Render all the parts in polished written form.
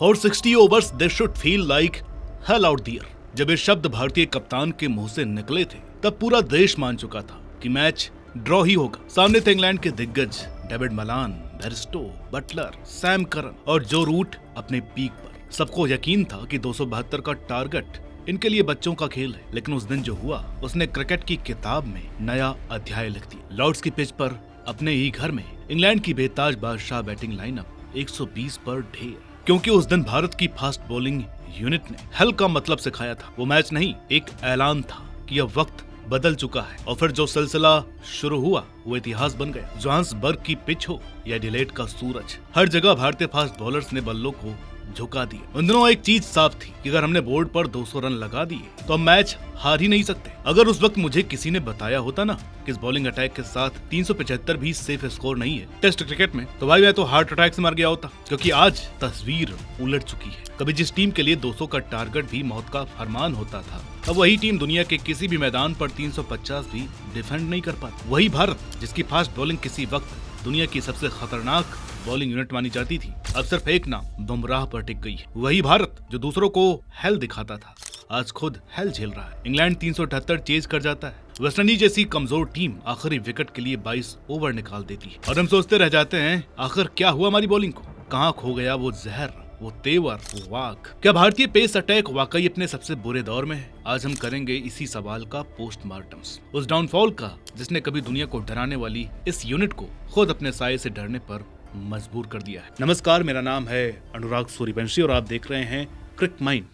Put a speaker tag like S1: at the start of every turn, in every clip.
S1: For 60 overs they should feel like hell out there. जब ये शब्द भारतीय कप्तान के मुंह से निकले थे तब पूरा देश मान चुका था कि मैच ड्रॉ ही होगा। सामने थे इंग्लैंड के दिग्गज David Malan, Bairstow, Buttler, Sam Curran और जो रूट अपने पीक पर। सबको यकीन था कि 272 का टारगेट इनके लिए बच्चों का खेल है, लेकिन उस दिन जो हुआ उसने क्रिकेट की किताब में नया अध्याय लिख दिया। लॉर्ड्स की पिच पर अपने ही घर में इंग्लैंड की बेताज बादशाह बैटिंग लाइनअप 120 पर ढेर, क्योंकि उस दिन भारत की फास्ट बॉलिंग यूनिट ने हेल का मतलब सिखाया था। वो मैच नहीं, एक ऐलान था कि अब वक्त बदल चुका है। और फिर जो सिलसिला शुरू हुआ वो इतिहास बन गया। जोहान्सबर्ग की पिच हो या एडिलेड का सूरज, हर जगह भारतीय फास्ट बॉलर्स ने बल्लों को झुका दिया। उन दिनों एक चीज साफ थी कि अगर हमने बोर्ड पर 200 रन लगा दिए तो हम मैच हार ही नहीं सकते। अगर उस वक्त मुझे किसी ने बताया होता ना कि इस बॉलिंग अटैक के साथ 375 भी सेफ स्कोर नहीं है टेस्ट क्रिकेट में, तो भाई मैं तो हार्ट अटैक से मर गया होता। क्योंकि आज तस्वीर उलट चुकी है। कभी जिस टीम के लिए 200 का टारगेट भी मौत का फरमान होता था, अब वही टीम दुनिया के किसी भी मैदान पर 350 भी डिफेंड नहीं कर पाती। वही भारत जिसकी फास्ट बॉलिंग किसी वक्त दुनिया की सबसे खतरनाक बॉलिंग यूनिट मानी जाती थी, अब सिर्फ एक नाम बुमराह पर टिक गई है। वही भारत जो दूसरों को हेल दिखाता था, आज खुद हेल झेल रहा है। इंग्लैंड 378 चेज कर जाता है। वेस्टइंडीज जैसी कमजोर टीम आखिरी विकेट के लिए 22 ओवर निकाल देती है और हम सोचते रह जाते हैं आखिर क्या हुआ हमारी बॉलिंग को, कहाँ खो गया वो जहर, वो तेवर, वो वाक। क्या भारतीय पेस अटैक वाकई अपने सबसे बुरे दौर में है? आज हम करेंगे इसी सवाल का पोस्टमार्टम्स, उस डाउनफॉल का जिसने कभी दुनिया को डराने वाली इस यूनिट को खुद अपने साये से डरने पर मजबूर कर दिया है। नमस्कार, मेरा नाम है अनुराग सूर्यवंशी और आप देख रहे हैं क्रिक माइंड।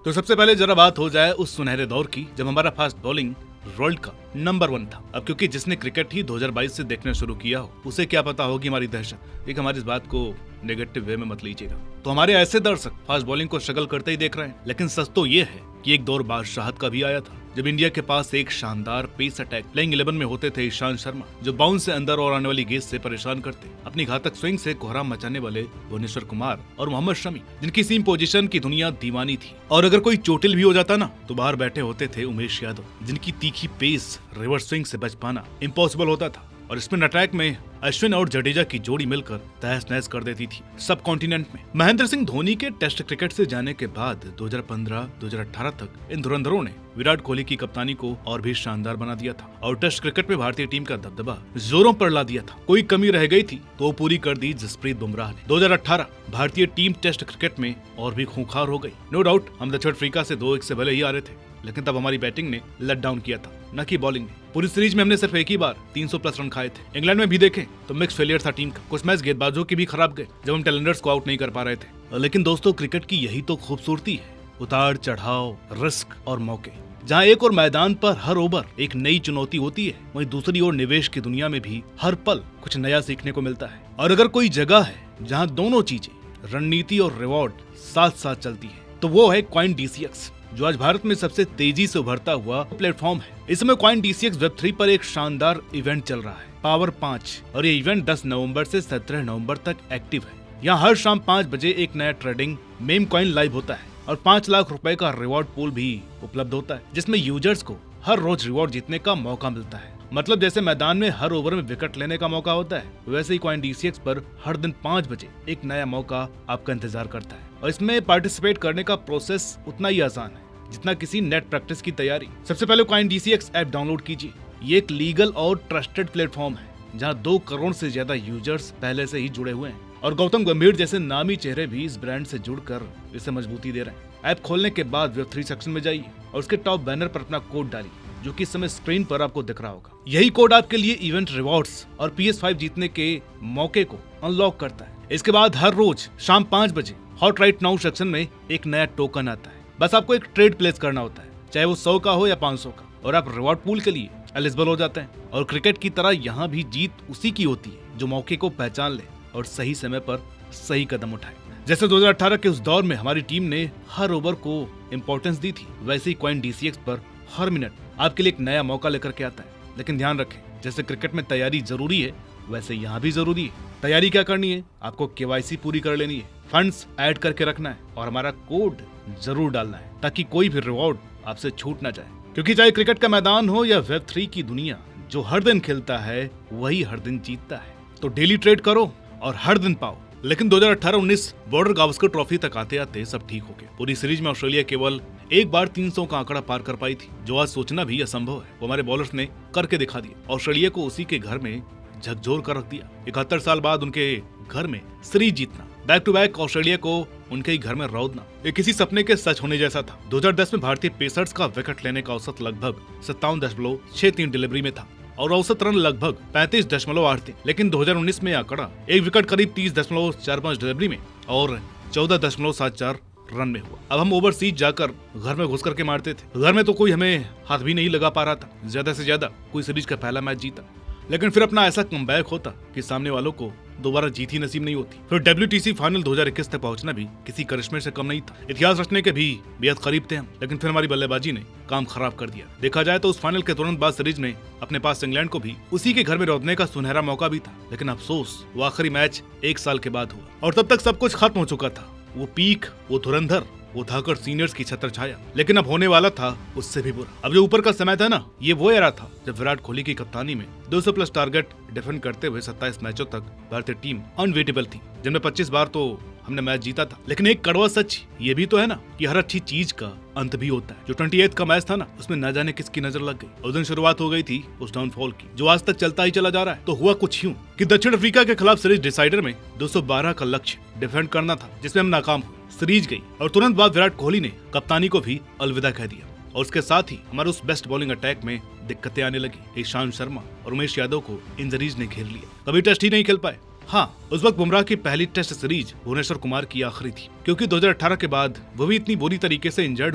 S1: तो सबसे पहले जरा बात हो जाए उस सुनहरे दौर की जब हमारा फास्ट बॉलिंग वर्ल्ड का नंबर 1 था। अब क्योंकि जिसने क्रिकेट ही 2022 से देखना शुरू किया हो उसे क्या पता होगी हमारी दहशत। एक हमारी इस बात को नेगेटिव वे में मत लीजिएगा। तो हमारे ऐसे दर्शक फास्ट बॉलिंग को स्ट्रगल करते ही देख रहे हैं, लेकिन सच तो ये है कि एक दौर बादशाहत का भी आया था जब इंडिया के पास एक शानदार पेस अटैक प्लेइंग 11 में होते थे ईशांत शर्मा, जो बाउंस से अंदर और आने वाली गेंद से परेशान करते, अपनी घातक स्विंग से कोहराम मचाने वाले भुवनेश्वर कुमार और मोहम्मद शमी, जिनकी सीम पोजीशन की दुनिया दीवानी थी। और अगर कोई चोटिल भी हो जाता ना तो बाहर बैठे होते थे उमेश यादव, जिनकी तीखी पेस रिवर्स स्विंग से बच पाना इम्पॉसिबल होता था। और स्पिन अटैक में अश्विन और जडेजा की जोड़ी मिलकर तहस नहस कर देती थी सब कॉन्टिनेंट में। महेंद्र सिंह धोनी के टेस्ट क्रिकेट से जाने के बाद 2015-2018 तक इन धुरंधरों ने विराट कोहली की कप्तानी को और भी शानदार बना दिया था और टेस्ट क्रिकेट में भारतीय टीम का दबदबा जोरों पर ला दिया था। कोई कमी रह गई थी तो पूरी कर दी जसप्रीत बुमराह ने। 2018 भारतीय टीम टेस्ट क्रिकेट में और भी खूंखार हो गई। नो डाउट हम दक्षिण अफ्रीका से 2-1 से भले ही आ रहे थे, लेकिन तब हमारी बैटिंग ने लेट डाउन किया था, न कि बॉलिंग ने। पूरी सीरीज में हमने सिर्फ एक ही बार 300 प्लस रन खाए थे। इंग्लैंड में भी देखें तो मिक्स फेलियर था टीम का। कुछ मैच गेंदबाजों के भी खराब गए जब हम टैलेंडर्स को आउट नहीं कर पा रहे थे। लेकिन दोस्तों, क्रिकेट की यही तो खूबसूरती है, उतार चढ़ाव, रिस्क और मौके। जहाँ एक और मैदान पर हर ओवर एक नई चुनौती होती है, वहीं दूसरी ओर निवेश की दुनिया में भी हर पल कुछ नया सीखने को मिलता है। और अगर कोई जगह है जहाँ दोनों चीजें, रणनीति और रिवॉर्ड, साथ साथ चलती है तो वो है कॉइन DCX, जो आज भारत में सबसे तेजी से उभरता हुआ प्लेटफॉर्म है। इस समय कॉइन DCX वेब 3 पर एक शानदार इवेंट चल रहा है, पावर 5, और ये इवेंट 10 नवंबर से 17 नवंबर तक एक्टिव है। यहाँ हर शाम 5 बजे एक नया ट्रेडिंग मेम कॉइन लाइव होता है और 5 लाख रुपए का रिवॉर्ड पूल भी उपलब्ध होता है, जिसमें यूजर्स को हर रोज रिवॉर्ड जीतने का मौका मिलता है। मतलब जैसे मैदान में हर ओवर में विकेट लेने का मौका होता है, वैसे ही कॉइन DCX पर हर दिन 5 बजे एक नया मौका आपका इंतजार करता है। और इसमें पार्टिसिपेट करने का प्रोसेस उतना ही आसान है जितना किसी नेट प्रैक्टिस की तैयारी। सबसे पहले कॉइन DCX ऐप डाउनलोड कीजिए। ये एक लीगल और ट्रस्टेड प्लेटफॉर्म है जहां 2 करोड़ से ज्यादा यूजर्स पहले से ही जुड़े हुए हैं और गौतम गंभीर जैसे नामी चेहरे भी इस ब्रांड से जुड़कर इसे मजबूती दे रहे हैं। ऐप खोलने के बाद वेब 3 सेक्शन में जाइए और उसके टॉप बैनर पर अपना कोड डालिए, जो कि इस समय स्क्रीन पर आपको दिख रहा होगा। यही कोड आपके लिए इवेंट रिवॉर्ड्स और PS5 जीतने के मौके को अनलॉक करता है। इसके बाद हर रोज शाम 5 बजे हॉट राइट नाउ सेक्शन में एक नया टोकन आता है। बस आपको एक ट्रेड प्लेस करना होता है, चाहे वो 100 का हो या 500 का, और आप रिवॉर्ड पूल के लिए एलिजिबल हो जाते हैं। और क्रिकेट की तरह यहाँ भी जीत उसी की होती है जो मौके को पहचान ले और सही समय पर सही कदम उठाए। जैसे 2018 के उस दौर में हमारी टीम ने हर ओवर को इम्पोर्टेंस दी थी, वैसे ही कॉइन DCX पर हर मिनट आपके लिए एक नया मौका लेकर के आता है। लेकिन ध्यान रखें, जैसे क्रिकेट में तैयारी जरूरी है वैसे यहाँ भी जरूरी है। तैयारी क्या करनी है? आपको KYC पूरी कर लेनी है, फंड्स ऐड करके रखना है और हमारा कोड जरूर डालना है ताकि कोई भी रिवॉर्ड आपसे छूट ना जाए। क्योंकि चाहे क्रिकेट का मैदान हो या वेब 3 की दुनिया, जो हर दिन खेलता है वही हर दिन जीतता है। तो डेली ट्रेड करो और हर दिन पाओ। लेकिन 2018-19 बॉर्डर गावस्कर ट्रॉफी तक आते आते सब ठीक हो गया। पूरी सीरीज में ऑस्ट्रेलिया केवल एक बार 300 का आंकड़ा पार कर पाई थी, जो आज सोचना भी असंभव है। वो हमारे बॉलर्स ने करके दिखा दिया। ऑस्ट्रेलिया को उसी के घर में झकझोर कर रख दिया। 71 साल बाद उनके घर में सीरीज जीतना, बैक टू बैक ऑस्ट्रेलिया को उनके ही घर में रौदना, ये किसी सपने के सच होने जैसा था। 2010 में भारतीय पेसर्स का विकेट लेने का औसत लगभग 57.63 डिलीवरी में था और औसत रन लगभग 35.8 थे। लेकिन 2019 में आंकड़ा एक विकेट करीब 30.45 डिलीवरी में और 14.74 रन में हुआ। अब हम ओवरसीज जाकर घर में घुस करके मारते थे। घर में तो कोई हमें हाथ भी नहीं लगा पा रहा था। ज्यादा से ज्यादा कोई सीरीज का पहला मैच जीता, लेकिन फिर अपना ऐसा कमबैक होता कि सामने वालों को दोबारा जीत ही नसीब नहीं होती। फिर WTC फाइनल 2021 तक पहुंचना भी किसी करिश्मे से कम नहीं था। इतिहास रचने के भी बेहद करीब थे हम, लेकिन फिर हमारी बल्लेबाजी ने काम खराब कर दिया। देखा जाए तो उस फाइनल के तुरंत बाद सीरीज में अपने पास इंग्लैंड को भी उसी के घर में रौदने का सुनहरा मौका भी था। लेकिन अफसोस वो आखिरी मैच 1 साल के बाद हुआ और तब तक सब कुछ खत्म हो चुका था। वो पीक, वो धुरंधर, वो धाकर सीनियर्स की छत्र छाया, लेकिन अब होने वाला था उससे भी बुरा। अब जो ऊपर का समय था ना, ये वो एरा था जब विराट कोहली की कप्तानी में 200 प्लस टारगेट डिफेंड करते हुए 27 मैचों तक भारतीय टीम अनबीटेबल थी, जिनमें 25 बार तो हमने मैच जीता था। लेकिन एक कड़वा सच ये भी तो है ना कि हर अच्छी चीज का अंत भी होता है। जो 28 का मैच था ना, उसमें न जाने किसकी नजर लग गई। उस दिन शुरुआत हो गई थी उस डाउनफॉल की, जो आज तक चलता ही चला जा रहा है। तो हुआ कुछ यूं कि दक्षिण अफ्रीका के खिलाफ सीरीज डिसाइडर में 212 का लक्ष्य डिफेंड करना था, जिसमें हम नाकाम हुए। सीरीज गई और तुरंत बाद विराट कोहली ने कप्तानी को भी अलविदा कह दिया और उसके साथ ही हमारे उस बेस्ट बॉलिंग अटैक में दिक्कतें आने लगी। ईशांत शर्मा और उमेश यादव को इंजरीज ने घेर लिया, कभी टेस्ट ही नहीं खेल पाए। हाँ, उस वक्त बुमराह की पहली टेस्ट सीरीज भुवनेश्वर कुमार की आखिरी थी, क्योंकि 2018 के बाद वो भी इतनी बुरी तरीके से इंजर्ड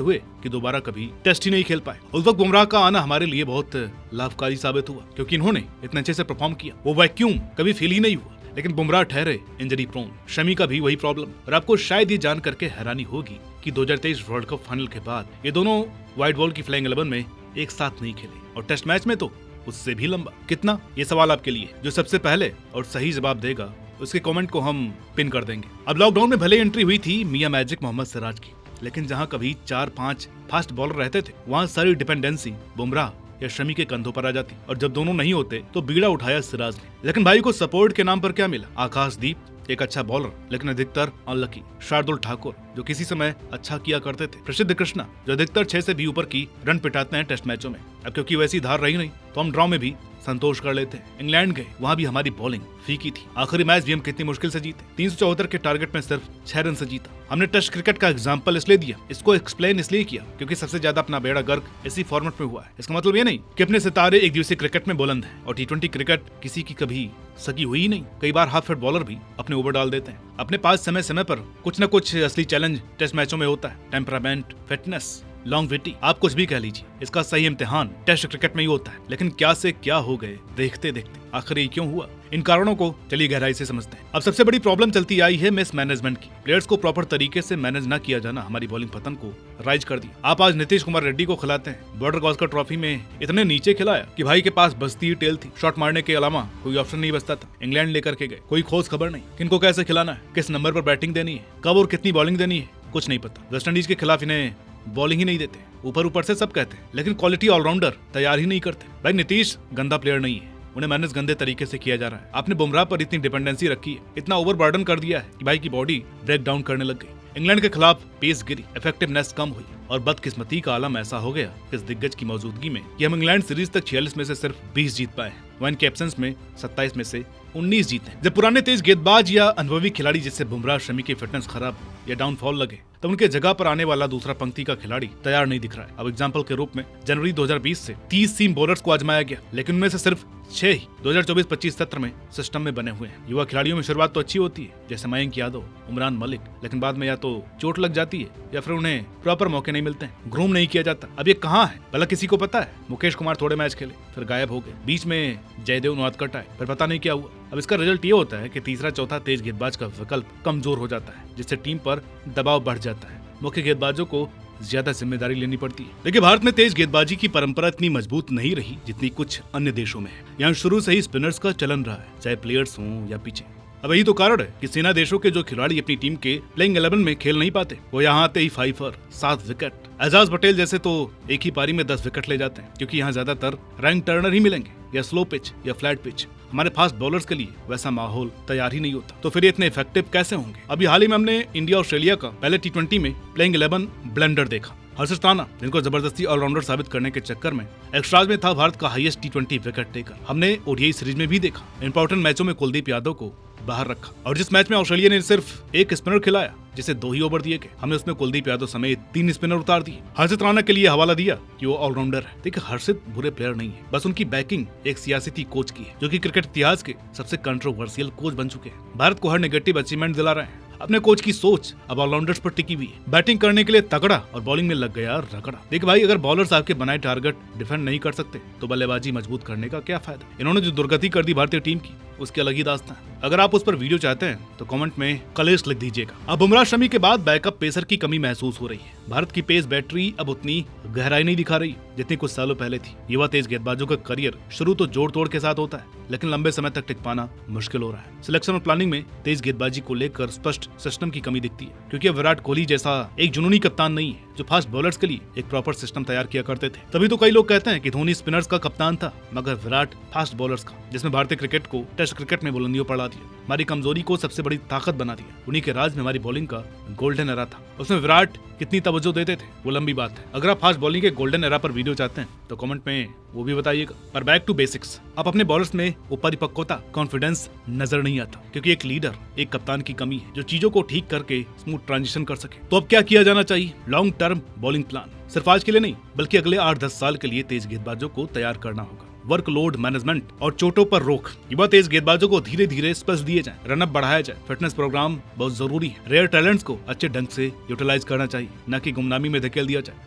S1: हुए कि दोबारा कभी टेस्ट ही नहीं खेल पाए। उस वक्त बुमराह का आना हमारे लिए बहुत लाभकारी साबित हुआ, क्योंकि इन्होंने इतने अच्छे से परफॉर्म किया। वो वैक्यूम कभी फील ही नहीं हुआ। लेकिन बुमराह ठहरे इंजरी प्रोन, शमी का भी वही प्रॉब्लम। और आपको शायद ये जान करके हैरानी होगी कि 2023 वर्ल्ड कप फाइनल के बाद ये दोनों व्हाइट बॉल की फ्लाइंग 11 में एक साथ नहीं खेले, और टेस्ट मैच में तो उससे भी लंबा। कितना, ये सवाल आपके लिए। जो सबसे पहले और सही जवाब देगा उसके कमेंट को हम पिन कर देंगे। अब लॉकडाउन में भले एंट्री हुई थी मियां मैजिक मोहम्मद सिराज की, लेकिन जहां कभी 4-5 फास्ट बॉलर रहते थे, वहां सारी डिपेंडेंसी बुमराह या शमी के कंधों पर आ जाती, और जब दोनों नहीं होते तो बीड़ा उठाया सिराज ने। लेकिन भाई को सपोर्ट के नाम पर क्या मिला? आकाशदीप एक अच्छा बॉलर, लेकिन अधिकतर अनलकी। शार्दुल ठाकुर जो किसी समय अच्छा किया करते थे। प्रसिद्ध कृष्णा जो अधिकतर 6 से भी ऊपर की रन पिटाते हैं टेस्ट मैचों में। अब क्योंकि वैसी धार रही नहीं तो हम ड्रॉ में भी संतोष कर लेते हैं। इंग्लैंड गए, वहाँ भी हमारी बॉलिंग फीकी थी। आखिरी मैच भी हम कितनी मुश्किल से जीते। 374 के टारगेट में सिर्फ 6 रन से जीता। हमने टेस्ट क्रिकेट का एग्जांपल इसलिए दिया, इसको एक्सप्लेन इसलिए किया क्योंकि सबसे ज्यादा अपना बेड़ा गर्क इसी फॉर्मेट में हुआ है। इसका मतलब ये नहीं कि अपने सितारे एक दिवसीय क्रिकेट में बुलंद हैं और T20 क्रिकेट किसी की कभी सगी हुई ही नहीं। कई बार हाफ हिट बॉलर भी अपने ओवर डाल देते हैं। अपने पास समय समय पर कुछ न कुछ असली चैलेंज टेस्ट मैचों में होता है। टेम्परामेंट, फिटनेस, लॉन्गविटी, आप कुछ भी कह लीजिए, इसका सही इम्तिहान टेस्ट क्रिकेट में ही होता है। लेकिन क्या से क्या हो गए देखते देखते, आखिर ये क्यों हुआ? इन कारणों को चलिए गहराई से समझते हैं। अब सबसे बड़ी प्रॉब्लम चलती आई है मिस मैनेजमेंट की। प्लेयर्स को प्रॉपर तरीके से मैनेज न किया जाना हमारी बॉलिंग पतन को राइज कर दिया। आप आज नीतीश कुमार रेड्डी को खिलाते हैं, बॉर्डर गावस्कर ट्रॉफी में इतने नीचे खिलाया कि भाई के पास बस्ती ही टेल थी। शॉट मारने के अलावा कोई ऑप्शन नहीं बचता था। इंग्लैंड लेकर के गए, कोई खोज खबर नहीं, किनको कैसे खिलाना है, किस नंबर पर बैटिंग देनी है, कब और कितनी बॉलिंग देनी है, कुछ नहीं पता। वेस्ट इंडीज के खिलाफ इन्हें बॉलिंग ही नहीं देते, ऊपर से सब कहते हैं, लेकिन क्वालिटी ऑलराउंडर तैयार ही नहीं करते। भाई नीतीश गंदा प्लेयर नहीं है, उन्हें मैनेज गंदे तरीके से किया जा रहा है। आपने बुमराह पर इतनी डिपेंडेंसी रखी है, इतना ओवरबर्डन कर दिया है कि भाई की बॉडी ब्रेक डाउन करने लग गई। इंग्लैंड के खिलाफ पेस गिरी, इफेक्टिवनेस कम हुई और बदकिस्मती का आलम ऐसा हो गया इस दिग्गज की मौजूदगी में कि हम इंग्लैंड सीरीज तक 46 में से सिर्फ 20 जीत पाए हैं। वहीं के एब्सेंस में 27 में से 19 जीते। जब पुराने तेज गेंदबाज या अनुभवी खिलाड़ी जैसे बुमराह, शमी की फिटनेस खराब या डाउनफॉल लगे, तो उनके जगह पर आने वाला दूसरा पंक्ति का खिलाड़ी तैयार नहीं दिख रहा है। अब एग्जांपल के रूप में जनवरी 2020 से 30 सीम बॉलर्स को आजमाया गया, लेकिन उनमें से सिर्फ 6 ही 2024-25 सत्र में सिस्टम में बने हुए हैं। युवा खिलाड़ियों में शुरुआत तो अच्छी होती है, जैसे मयंक यादव, उमरान मलिक, लेकिन बाद में या तो चोट लग जाती है या फिर उन्हें प्रॉपर मौके नहीं मिलते हैं, ग्रूम नहीं किया जाता। अब ये कहाँ है भला किसी को पता है? मुकेश कुमार थोड़े मैच खेले फिर गायब हो गए, बीच में जयदेव नवादकट आए, फिर पता नहीं क्या हुआ। अब इसका रिजल्ट ये होता है कि तीसरा चौथा तेज गेंदबाज का विकल्प कमजोर हो जाता है, जिससे टीम पर दबाव बढ़ जाता है। मुख्य गेंदबाजों को ज्यादा जिम्मेदारी लेनी पड़ती है। देखिए, भारत में तेज गेंदबाजी की परंपरा इतनी मजबूत नहीं रही जितनी कुछ अन्य देशों में है। यहाँ शुरू से ही स्पिनर्स का चलन रहा है, चाहे प्लेयर्स हों या पिचे। अब यही तो कारण है कि सेना देशों के जो खिलाड़ी अपनी टीम के प्लेइंग 11 में खेल नहीं पाते, वो यहाँ आते ही 5 और 7 विकेट। एजाज पटेल जैसे तो एक ही पारी में 10 विकेट ले जाते हैं, क्योंकि यहाँ ज्यादातर रैंक टर्नर ही मिलेंगे, या स्लो पिच या फ्लैट पिच। हमारे फास्ट बॉलर्स के लिए वैसा माहौल तैयार ही नहीं होता, तो फिर ये इतने इफेक्टिव कैसे होंगे। अभी हाल ही में हमने इंडिया ऑस्ट्रेलिया का पहले T20 में प्लेइंग 11 ब्लेंडर देखा। हर्षित राणा जिनको जबरदस्ती ऑलराउंडर साबित करने के चक्कर में एक्स्ट्राज में था भारत का हाईएस्ट T20 विकेट टेकर। हमने ओडीआई सीरीज में भी देखा, इंपॉर्टेंट मैचों में कुलदीप यादव को बाहर रखा, और जिस मैच में ऑस्ट्रेलिया ने सिर्फ एक स्पिनर खिलाया जिसे 2 ही ओवर दिए गए, हमने उसमें कुलदीप यादव समेत 3 स्पिनर उतार दिए। हर्षित राणा के लिए हवाला दिया कि वो ऑलराउंडर है। देखिए, हर्षित बुरे प्लेयर नहीं है, बस उनकी बैकिंग एक सियासती कोच की है, जो कि क्रिकेट इतिहास के सबसे कंट्रोवर्शियल कोच बन चुके हैं। भारत को हर नेगेटिव अचीवमेंट दिला रहे हैं। अपने कोच की सोच अब ऑलराउंडर्स पर टिकी हुई है। बैटिंग करने के लिए तगड़ा और बॉलिंग में लग गया रगड़ा। देखिए भाई, अगर बॉलर्स आपके बनाए टारगेट डिफेंड नहीं कर सकते तो बल्लेबाजी मजबूत करने का क्या फायदा। इन्होंने जो दुर्गति कर दी भारतीय टीम की, उसकी अलग ही दास्तां है। अगर आप उस पर वीडियो चाहते हैं तो कमेंट में कलेश लिख दीजिएगा। अब बुमराह शमी के बाद बैकअप पेसर की कमी महसूस हो रही है। भारत की पेस बैटरी अब उतनी गहराई नहीं दिखा रही जितनी कुछ सालों पहले थी। युवा तेज गेंदबाजों का करियर शुरू तो जोड़ तोड़ के साथ होता है, लेकिन लंबे समय तक टिक पाना मुश्किल हो रहा है। सिलेक्शन और प्लानिंग में तेज गेंदबाजी को लेकर स्पष्ट सिस्टम की कमी दिखती है, क्योंकि अब विराट कोहली जैसा एक जुनूनी कप्तान नहीं है जो फास्ट बॉलर्स के लिए एक प्रॉपर सिस्टम तैयार किया करते थे। तभी तो कई लोग कहते हैं कि धोनी स्पिनर्स का कप्तान था, मगर विराट फास्ट बॉलर्स का, जिसमें भारतीय क्रिकेट को टेस्ट क्रिकेट में बुलंदियों पर ला दिया, हमारी कमजोरी को सबसे बड़ी ताकत बना दिया। उन्हीं के राज में हमारी बॉलिंग का गोल्डन एरा था। उसमें विराट कितनी तवज्जो देते थे वो लंबी बात है। अगर आप फास्ट बॉलिंग के गोल्डन एरा पर वीडियो चाहते हैं तो कमेंट में वो भी बताइएगा। पर बैक टू बेसिक्स, आप अपने बॉलर्स में वो परिपक्वता, कॉन्फिडेंस नजर नहीं आता, क्योंकि एक लीडर, एक कप्तान की कमी है जो चीजों को ठीक करके स्मूथ ट्रांजिशन कर सके। तो अब क्या किया जाना चाहिए? लॉन्ग टर्म बॉलिंग प्लान, सिर्फ आज के लिए नहीं बल्कि अगले 8-10 साल के लिए तेज गेंदबाजों को तैयार करना होगा। वर्कलोड मैनेजमेंट और चोटों पर रोक, युवा तेज गेंदबाजों को धीरे धीरे स्पेस दिए जाए, रनअप बढ़ाया जाए, फिटनेस प्रोग्राम बहुत जरूरी है। रेयर टैलेंट्स को अच्छे ढंग से यूटिलाइज करना चाहिए, न कि गुमनामी में धकेल दिया जाए।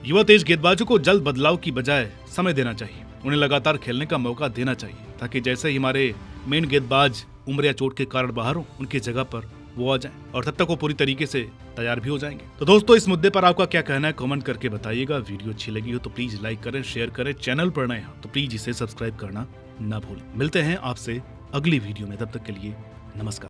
S1: युवा तेज गेंदबाजों को जल्द बदलाव की बजाय समय देना चाहिए, उन्हें लगातार खेलने का मौका देना चाहिए, ताकि जैसे ही हमारे मेन गेंदबाज उम्र या चोट के कारण बाहर हो, उनकी जगह पर वो आ जाए, और तब तक वो पूरी तरीके से तैयार भी हो जाएंगे। तो दोस्तों, इस मुद्दे पर आपका क्या कहना है कमेंट करके बताइएगा। वीडियो अच्छी लगी हो तो प्लीज लाइक करें, शेयर करें, चैनल पर नए हो तो प्लीज इसे सब्सक्राइब करना ना भूलें। मिलते हैं आपसे अगली वीडियो में, तब तक के लिए नमस्कार।